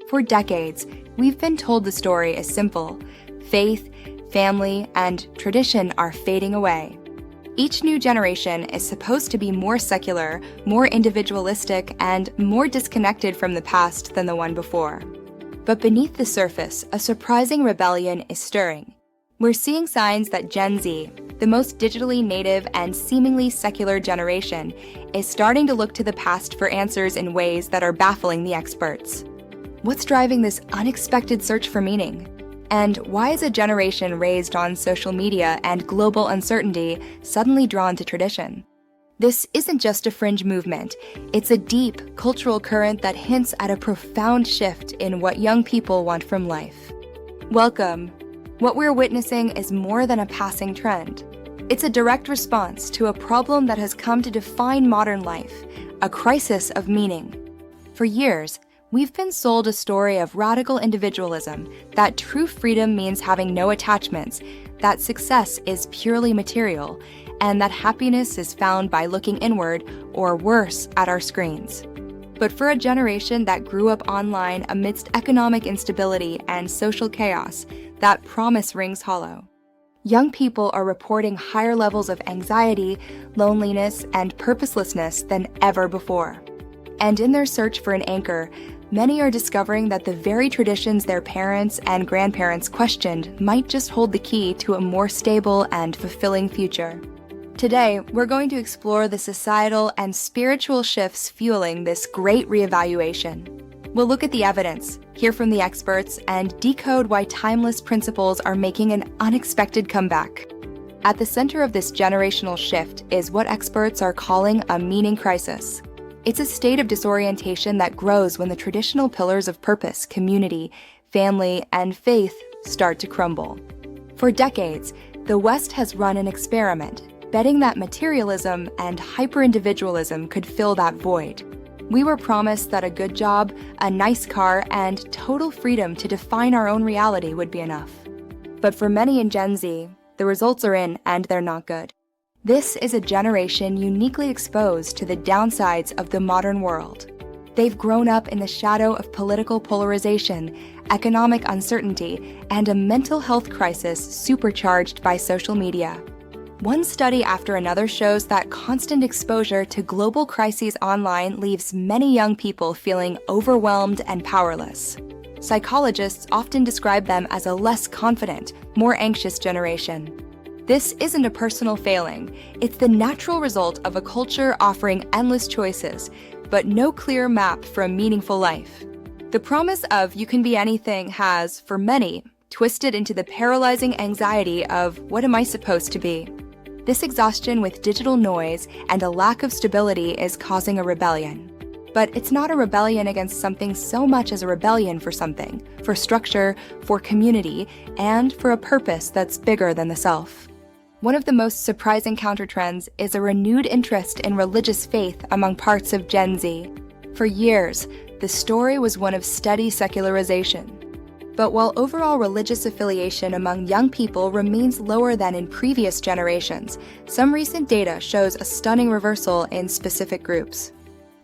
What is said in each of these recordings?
For decades, we've been told the story is simple. Faith, family, and tradition are fading away. Each new generation is supposed to be more secular, more individualistic, and more disconnected from the past than the one before. But beneath the surface, a surprising rebellion is stirring. We're seeing signs that Gen Z, the most digitally native and seemingly secular generation, is starting to look to the past for answers in ways that are baffling the experts. What's driving this unexpected search for meaning? And why is a generation raised on social media and global uncertainty suddenly drawn to tradition? This isn't just a fringe movement. It's a deep cultural current that hints at a profound shift in what young people want from life. Welcome. What we're witnessing is more than a passing trend. It's a direct response to a problem that has come to define modern life, a crisis of meaning. For years, we've been sold a story of radical individualism, that true freedom means having no attachments, that success is purely material, and that happiness is found by looking inward, or worse, at our screens. But for a generation that grew up online amidst economic instability and social chaos, that promise rings hollow. Young people are reporting higher levels of anxiety, loneliness, and purposelessness than ever before. And in their search for an anchor, many are discovering that the very traditions their parents and grandparents questioned might just hold the key to a more stable and fulfilling future. Today, we're going to explore the societal and spiritual shifts fueling this great reevaluation. We'll look at the evidence, hear from the experts, and decode why timeless principles are making an unexpected comeback. At the center of this generational shift is what experts are calling a meaning crisis. It's a state of disorientation that grows when the traditional pillars of purpose, community, family, and faith start to crumble. For decades, the West has run an experiment, betting that materialism and hyper-individualism could fill that void. We were promised that a good job, a nice car, and total freedom to define our own reality would be enough. But for many in Gen Z, the results are in and they're not good. This is a generation uniquely exposed to the downsides of the modern world. They've grown up in the shadow of political polarization, economic uncertainty, and a mental health crisis supercharged by social media. One study after another shows that constant exposure to global crises online leaves many young people feeling overwhelmed and powerless. Psychologists often describe them as a less confident, more anxious generation. This isn't a personal failing. It's the natural result of a culture offering endless choices, but no clear map for a meaningful life. The promise of you can be anything has, for many, twisted into the paralyzing anxiety of what am I supposed to be? This exhaustion with digital noise and a lack of stability is causing a rebellion. But it's not a rebellion against something so much as a rebellion for something, for structure, for community, and for a purpose that's bigger than the self. One of the most surprising countertrends is a renewed interest in religious faith among parts of Gen Z. For years, the story was one of steady secularization. But while overall religious affiliation among young people remains lower than in previous generations, some recent data shows a stunning reversal in specific groups.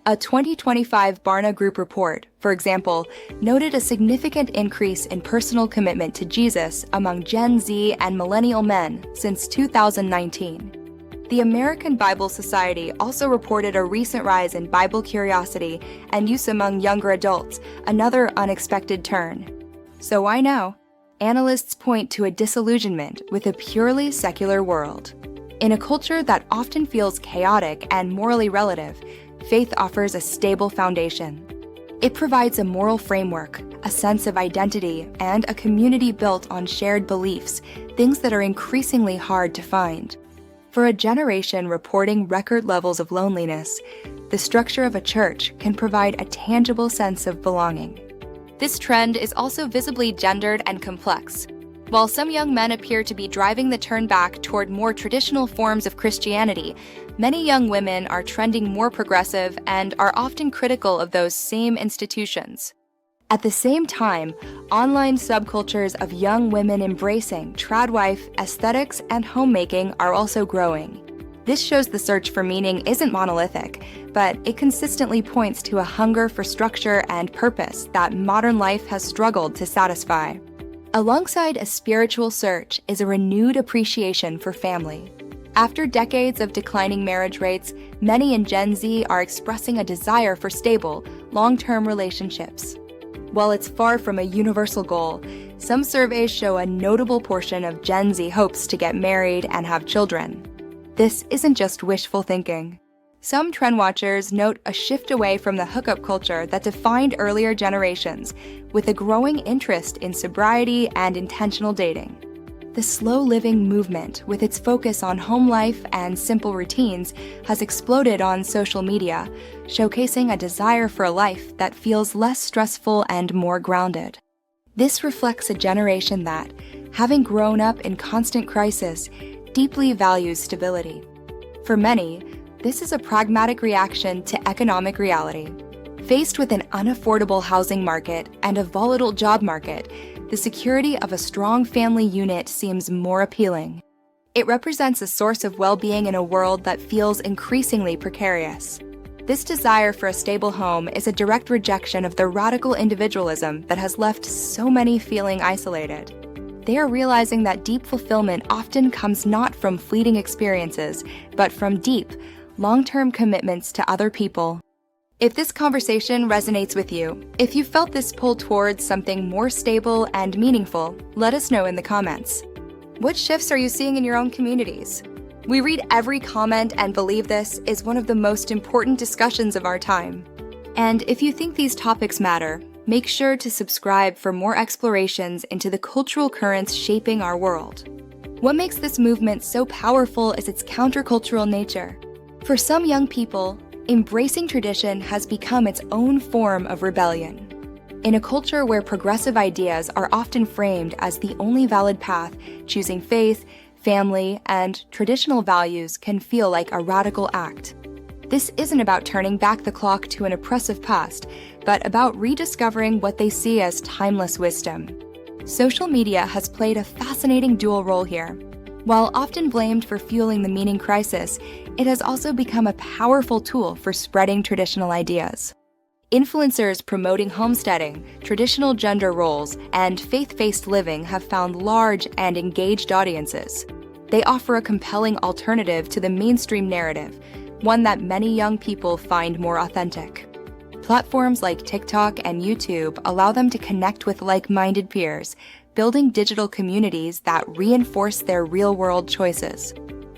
A 2025 Barna Group report, for example, noted a significant increase in personal commitment to Jesus among Gen Z and millennial men since 2019. The American Bible Society also reported a recent rise in Bible curiosity and use among younger adults, another unexpected turn. So why now? Analysts point to a disillusionment with a purely secular world. In a culture that often feels chaotic and morally relative, faith offers a stable foundation. It provides a moral framework, a sense of identity, and a community built on shared beliefs, things that are increasingly hard to find. For a generation reporting record levels of loneliness, the structure of a church can provide a tangible sense of belonging. This trend is also visibly gendered and complex. While some young men appear to be driving the turn back toward more traditional forms of Christianity, many young women are trending more progressive and are often critical of those same institutions. At the same time, online subcultures of young women embracing tradwife, aesthetics, and homemaking are also growing. This shows the search for meaning isn't monolithic, but it consistently points to a hunger for structure and purpose that modern life has struggled to satisfy. Alongside a spiritual search is a renewed appreciation for family. After decades of declining marriage rates, many in Gen Z are expressing a desire for stable, long-term relationships. While it's far from a universal goal, some surveys show a notable portion of Gen Z hopes to get married and have children. This isn't just wishful thinking. Some trend watchers note a shift away from the hookup culture that defined earlier generations, with a growing interest in sobriety and intentional dating. The slow living movement, with its focus on home life and simple routines, has exploded on social media, showcasing a desire for a life that feels less stressful and more grounded. This reflects a generation that, having grown up in constant crisis, deeply values stability. For many, this is a pragmatic reaction to economic reality. Faced with an unaffordable housing market and a volatile job market, the security of a strong family unit seems more appealing. It represents a source of well-being in a world that feels increasingly precarious. This desire for a stable home is a direct rejection of the radical individualism that has left so many feeling isolated. They are realizing that deep fulfillment often comes not from fleeting experiences, but from deep, long-term commitments to other people. If this conversation resonates with you, if you felt this pull towards something more stable and meaningful, let us know in the comments. What shifts are you seeing in your own communities? We read every comment and believe this is one of the most important discussions of our time. And if you think these topics matter, make sure to subscribe for more explorations into the cultural currents shaping our world. What makes this movement so powerful is its countercultural nature. For some young people, embracing tradition has become its own form of rebellion. In a culture where progressive ideas are often framed as the only valid path, choosing faith, family, and traditional values can feel like a radical act. This isn't about turning back the clock to an oppressive past, but about rediscovering what they see as timeless wisdom. Social media has played a fascinating dual role here. While often blamed for fueling the meaning crisis, it has also become a powerful tool for spreading traditional ideas. Influencers promoting homesteading, traditional gender roles, and faith-based living have found large and engaged audiences. They offer a compelling alternative to the mainstream narrative, one that many young people find more authentic. Platforms like TikTok and YouTube allow them to connect with like-minded peers, building digital communities that reinforce their real-world choices.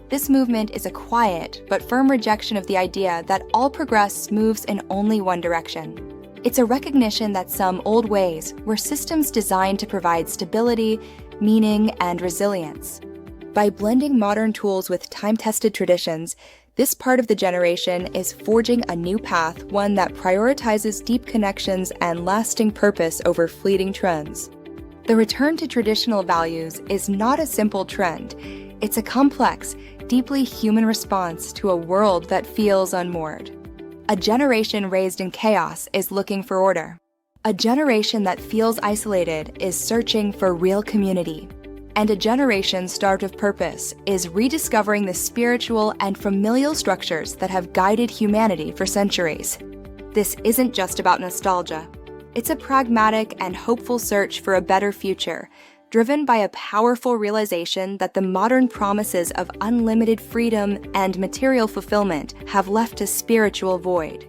This movement is a quiet but firm rejection of the idea that all progress moves in only one direction. It's a recognition that some old ways were systems designed to provide stability, meaning, and resilience. By blending modern tools with time-tested traditions, this part of the generation is forging a new path, one that prioritizes deep connections and lasting purpose over fleeting trends. The return to traditional values is not a simple trend. It's a complex, deeply human response to a world that feels unmoored. A generation raised in chaos is looking for order. A generation that feels isolated is searching for real community. And a generation starved of purpose is rediscovering the spiritual and familial structures that have guided humanity for centuries. This isn't just about nostalgia. It's a pragmatic and hopeful search for a better future, driven by a powerful realization that the modern promises of unlimited freedom and material fulfillment have left a spiritual void.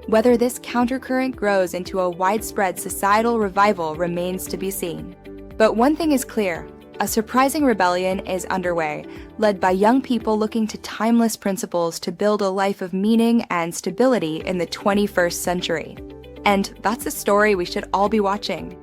Whether this countercurrent grows into a widespread societal revival remains to be seen. But one thing is clear. A surprising rebellion is underway, led by young people looking to timeless principles to build a life of meaning and stability in the 21st century. And that's a story we should all be watching.